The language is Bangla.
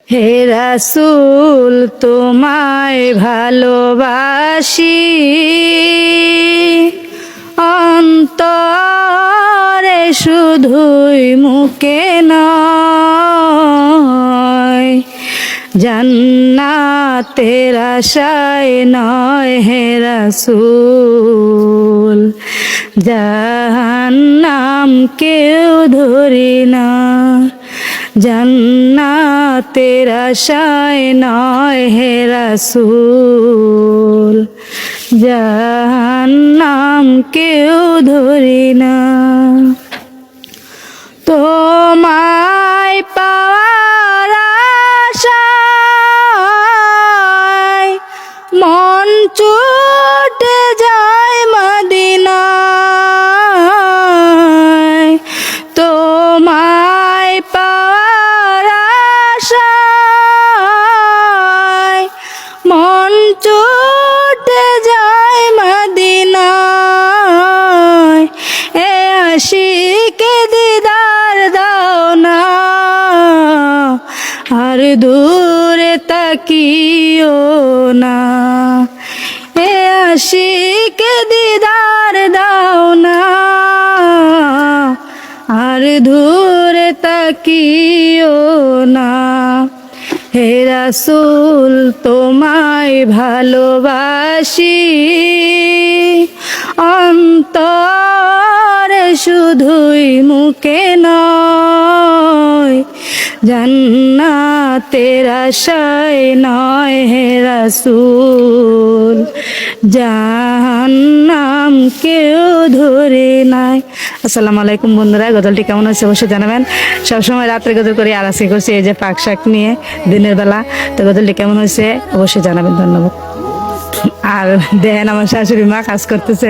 হে রাসূল তোমায় ভালোবাসি, অন্তরে শুধুই মুখে নয়, জান্নাতের আশায় নয় হে রাসূল, জাহান্নাম কেউ ধরি না। জান্নাতের আশায় নয় হে রাসূল, জাহান্নাম কেউ ধরি না। তোমায় পাওয়ার আশায় মন ছুটে যায় মদিনায়, তোমায় পাওয়ার আশায় মন ছুটে যায় মদিনায়। এ আশিকে দিদার দাও না, আর দূরে তাকিও না। এ আশিকে দিদার দাও না, আর দূরে তাকিও না। হে রাসূল তোমায় ভালোবাসি, অন্তরে শুধুই মুখে নয়, জান্নাতের আশায় নয় হে রাসূল, জাহান্নাম কেউ ধরে নাই। আসসালামু আলাইকুম বন্ধুরা, গজলটি কেমন হয়েছে অবশ্যই জানাবেন। সবসময় রাত্রে গজল করি আর আজকে করছি এই যে পাক শাক নিয়ে দিনের বেলা। তো গজলটি কেমন হয়েছে অবশ্যই জানাবেন, ধন্যবাদ। আর দেখেন আমার শাশুড়ি মা কাজ করতেছে।